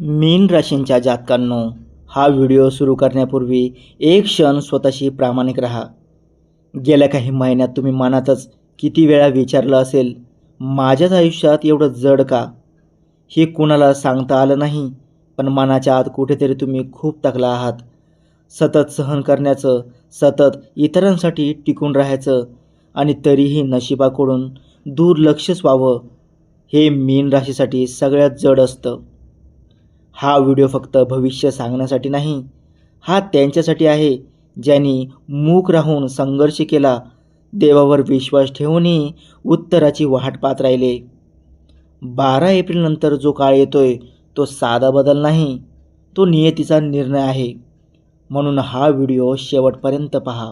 मीन राशींच्या जातकांनो, हा व्हिडिओ सुरू करण्यापूर्वी एक क्षण स्वतःशी प्रामाणिक राहा. गेल्या काही महिन्यात तुम्ही मनातच किती वेळा विचारलं असेल, माझ्याच आयुष्यात एवढं जड का? हे कुणाला सांगता आलं नाही, पण मनाच्या आत कुठेतरी तुम्ही खूप थकला आहात. सतत सहन करण्याचं, सतत इतरांसाठी टिकून राहायचं आणि तरीही नशिबाकडून दुर्लक्षच व्हावं, हे मीन राशीसाठी सगळ्यात जड असतं. हा व्हिडिओ फक्त भविष्य सांगण्यासाठी नाही, हा त्यांच्यासाठी आहे ज्यांनी मूक राहून संघर्ष केला, देवावर विश्वास ठेवूनही उत्तराची वाट पाहत राहिले. 12 एप्रिलनंतर जो काळ येतोय तो साधा बदल नाही, तो नियतीचा निर्णय आहे. म्हणून हा व्हिडिओ शेवटपर्यंत पहा.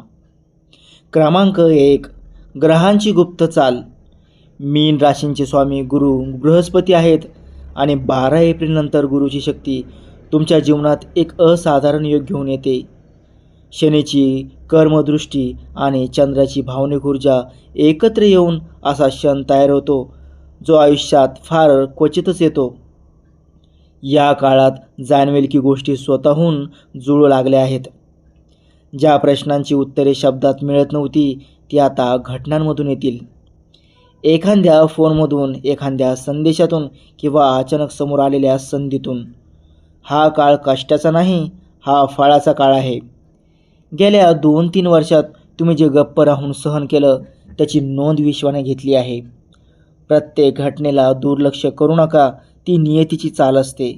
क्रमांक 1. ग्रहांची गुप्त चाल. मीन राशींचे स्वामी गुरु बृहस्पती आहेत आणि 12 एप्रिलनंतर गुरुची शक्ती तुमच्या जीवनात एक असाधारण योग घेऊन येते. शनीची कर्मदृष्टी आणि चंद्राची भावनिक ऊर्जा एकत्र येऊन असा क्षण तयार होतो, जो आयुष्यात फार क्वचितच येतो. या काळात जाणवेल की गोष्टी स्वतःहून जुळू लागल्या आहेत. ज्या प्रश्नांची उत्तरे शब्दात मिळत नव्हती, ती आता घटनांमधून येतील. एखाद्या फोनमधून, एखाद्या संदेशातून किंवा अचानक समोर आलेल्या संधीतून. हा काळ कष्टाचा नाही, हा फळाचा काळ आहे. गेल्या 2-3 वर्षात तुम्ही जे गप्प राहून सहन केलं, त्याची नोंद विश्वाने घेतली आहे. प्रत्येक घटनेला दुर्लक्ष करू नका, ती नियतीची चाल असते.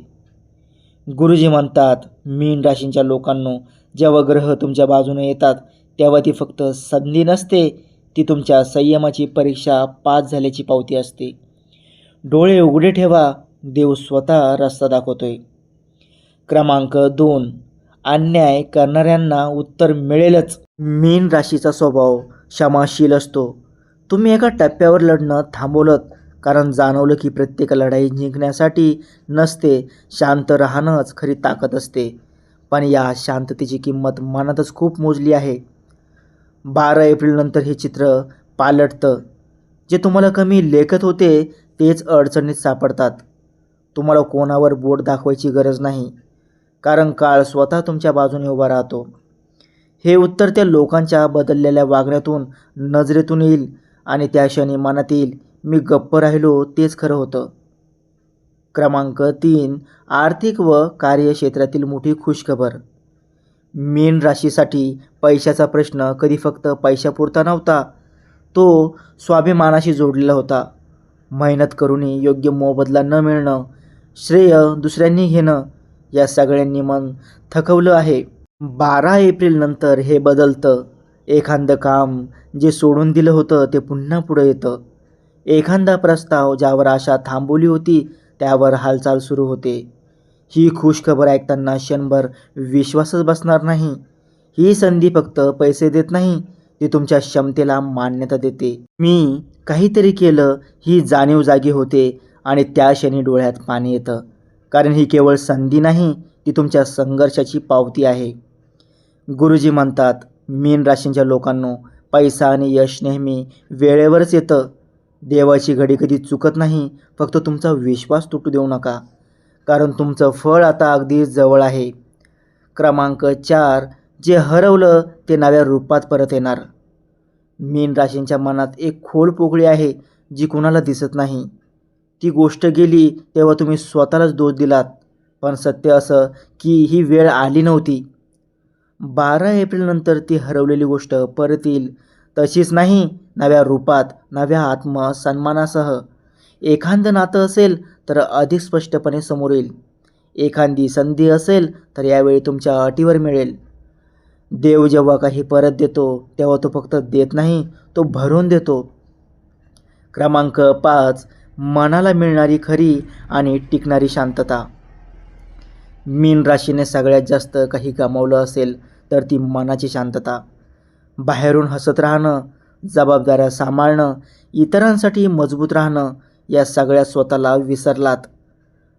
गुरुजी म्हणतात, मीन राशींच्या लोकांनो, जेव्हा ग्रह तुमच्या बाजूने येतात तेव्हा ती फक्त संधी नसते, ती तुमच्या संयमाची परीक्षा पास झाल्याची पावती असते. डोळे उघडे ठेवा, देव स्वतः रस्ता दाखवतोय. क्रमांक 2. अन्याय करणाऱ्यांना उत्तर मिळेलच. मीन राशीचा स्वभाव क्षमाशील असतो. तुम्ही एका टप्प्यावर लढणं थांबवलं कारण जाणवलं की प्रत्येक लढाई जिंकण्यासाठी नसते, शांत राहणंच खरी ताकद असते. पण या शांततेची किंमत मनातच खूप मोजली आहे. 12 एप्रिलनंतर हे चित्र पालटतं. जे तुम्हाला कमी लेखत होते तेच अडचणीत सापडतात. तुम्हाला कोणावर बोट दाखवायची गरज नाही, कारण काळ स्वतः तुमच्या बाजूने उभा राहतो. हे उत्तर त्या लोकांच्या बदललेल्या वागण्यातून, नजरेतून येईल आणि त्या क्षणी मनात येईल, मी गप्प राहिलो तेच खरं होतं. क्रमांक 3. आर्थिक व कार्यक्षेत्रातील मोठी खुशखबर. मीन राशीसाठी पैशाचा प्रश्न कधी फक्त पैशापुरता नव्हता, तो स्वाभिमानाशी जोडलेला होता. मेहनत करूनही योग्य मोबदला न मिळणं, श्रेय दुसऱ्यांनी घेणं, या सगळ्यांनी मन थकवलं आहे. 12 एप्रिलनंतर हे बदलतं. एखादं काम जे सोडून दिलं होतं ते पुन्हा पुढे येतं. एखादा प्रस्ताव ज्यावर आशा थांबवली होती त्यावर हालचाल सुरू होते. ही खुशखबर ऐकताना क्षणभर विश्वासच बसणार नाही. ही संधी फक्त पैसे देत नाही, ती तुमच्या क्षमतेला मान्यता देते. मी काहीतरी केलं ही जाणीव जागी होते आणि त्या क्षणी डोळ्यात पाणी येतं, कारण ही केवळ संधी नाही, ती तुमच्या संघर्षाची पावती आहे. गुरुजी म्हणतात, मीन राशींच्या लोकांनो, पैसा आणि यश नेहमी वेळेवरच येतं. देवाची घडी कधी चुकत नाही, फक्त तुमचा विश्वास तुटू देऊ नका, कारण तुमचं फळ आता अगदी जवळ आहे. क्रमांक 4. जे हरवलं ते नव्या रूपात परत येणार. मीन राशींच्या मनात एक खोल पोकळी आहे जी कुणाला दिसत नाही. ती गोष्ट गेली तेव्हा तुम्ही स्वतःलाच दोष दिलात, पण सत्य असं की ही वेळ आली नव्हती. 12 एप्रिलनंतर ती हरवलेली गोष्ट परत येईल, तशीच नाही, नव्या रूपात, नव्या आत्मसन्मानासह. एखादं नातं असेल तर अधिक स्पष्टपणे समोर येईल. एखादी संधी असेल तर यावेळी तुमच्या अटीवर मिळेल. देव जेव्हा काही परत देतो तेव्हा तो फक्त देत नाही, तो भरून देतो. क्रमांक 5. मनाला मिळणारी खरी आणि टिकणारी शांतता. मीन राशीने सगळ्यात जास्त काही गमावलं असेल तर ती मनाची शांतता. बाहेरून हसत राहणं, जबाबदाऱ्या सांभाळणं, इतरांसाठी मजबूत राहणं, या सगळ्या स्वतःला विसरलात.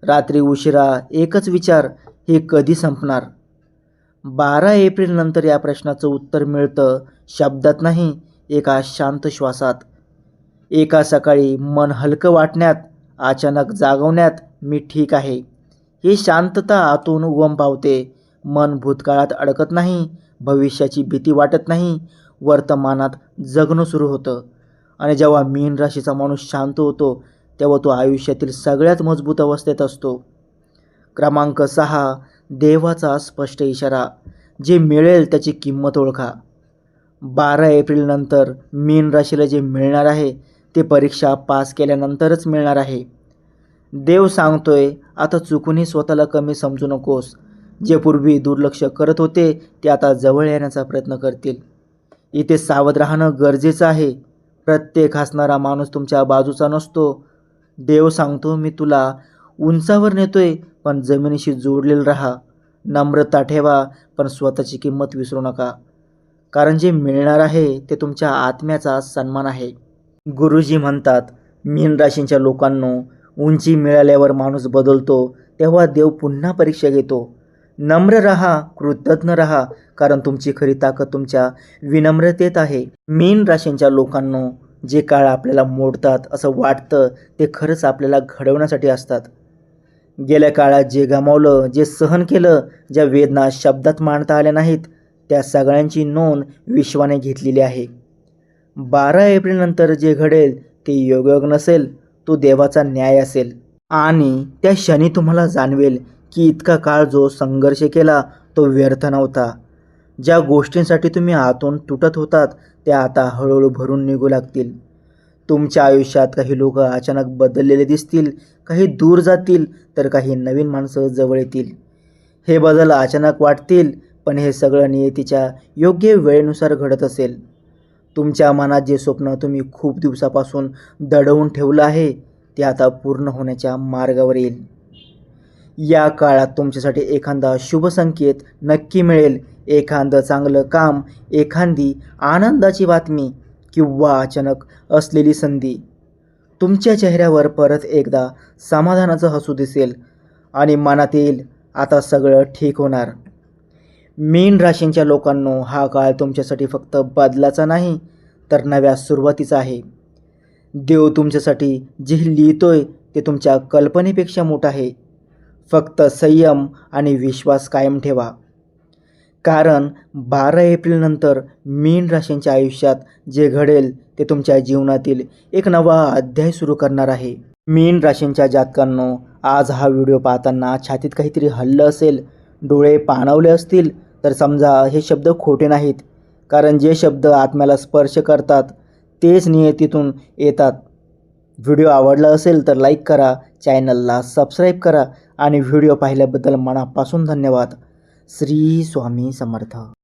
रात्री उशिरा एकच विचार, हे कधी संपणार? 12 एप्रिलनंतर या प्रश्नाचं उत्तर मिळतं, शब्दात नाही, एका शांत श्वासात. एका सकाळी मन हलकं वाटण्यात, अचानक जागवण्यात, मी ठीक आहे, ही शांतता आतून उगम पावते. मन भूतकाळात अडकत नाही, भविष्याची भीती वाटत नाही, वर्तमानात जगणं सुरू होतं. आणि जेव्हा मीन राशीचा माणूस शांत होतो तेव्हा तो आयुष्यातील सगळ्यात मजबूत अवस्थेत असतो. क्रमांक 6, देवाचा स्पष्ट इशारा. जे मिळेल त्याची किंमत ओळखा. 12 एप्रिलनंतर मीन राशीला जे मिळणार आहे ते परीक्षा पास केल्यानंतरच मिळणार आहे. देव सांगतोय, आता चुकूनही स्वतःला कमी समजू नकोस. जे पूर्वी दुर्लक्ष करत होते ते आता जवळ येण्याचा प्रयत्न करतील. इथे सावध राहणं गरजेचं आहे. प्रत्येक हसणारा माणूस तुमच्या बाजूचा नसतो. देव सांगतो, मी तुला उंचावर नेतोय, पण जमिनीशी जोडलेलं राहा. नम्रता ठेवा, पण स्वतःची किंमत विसरू नका. कारण जे मिळणार आहे ते तुमच्या आत्म्याचा सन्मान आहे. गुरुजी म्हणतात, मीन राशींच्या लोकांनो, उंची मिळाल्यावर माणूस बदलतो तेव्हा देव पुन्हा परीक्षा घेतो. नम्र राहा, कृतज्ञ राहा, कारण तुमची खरी ताकद तुमच्या विनम्रतेत आहे. मीन राशींच्या लोकांनो, जे काळ आपल्याला मोडतात असं वाटतं ते खरंच आपल्याला घडवण्यासाठी असतात. गेल्या काळात जे गमावलं, जे सहन केलं, ज्या वेदना शब्दात मांडता आल्या नाहीत, त्या सगळ्यांची नोंद विश्वाने घेतलेली आहे. 12 एप्रिलनंतर जे घडेल ते योगायोग नसेल, तो देवाचा न्याय असेल. आणि त्या क्षणी तुम्हाला जाणवेल की इतका काळ जो संघर्ष केला तो व्यर्थ नव्हता. ज्या गोष्टींसाठी तुम्ही आतून तुटत होतात त्या आता हळूहळू भरून निघू लागतील. तुमच्या आयुष्यात काही लोक अचानक बदललेले दिसतील, काही दूर जातील, तर काही नवीन माणसं जवळ येतील. हे बदल अचानक वाटतील, पण हे सगळं नियतीच्या योग्य वेळेनुसार घडत असेल. तुमच्या मनात जे स्वप्न तुम्ही खूप दिवसापासून दडवून ठेवलं आहे ते आता पूर्ण होण्याच्या मार्गावर येईल. या काळात तुमच्यासाठी एखादा शुभ संकेत नक्की मिळेल. एखादं चांगलं काम, एखादी आनंदाची बातमी किंवा अचानक असलेली संधी. तुमच्या चेहऱ्यावर परत एकदा समाधानाचं हसू दिसेल आणि मनात येईल, आता सगळं ठीक होणार. मीन राशींच्या लोकांनो, हा काळ तुमच्यासाठी फक्त बदलाचा नाही तर नव्या सुरुवातीचा आहे. देव तुमच्यासाठी जे लिहितोय ते तुमच्या कल्पनेपेक्षा मोठं आहे. फक्त संयम आणि विश्वास कायम ठेवा. कारण 12 एप्रिलनंतर मीन राशींच्या आयुष्यात जे घडेल ते तुमच्या जीवनातील एक नवा अध्याय सुरू करणार आहे. मीन राशींच्या जातकांनो, आज हा व्हिडिओ पाहताना छातीत काहीतरी हल्लं असेल, डोळे पाणावले असतील, तर समजा हे शब्द खोटे नाहीत. कारण जे शब्द आत्म्याला स्पर्श करतात तेच नियतीतून येतात. व्हिडिओ आवडला असेल तर लाईक करा, चॅनलला सबस्क्राईब करा आणि व्हिडिओ पाहिल्याबद्दल मनापासून धन्यवाद. श्री स्वामी समर्थ.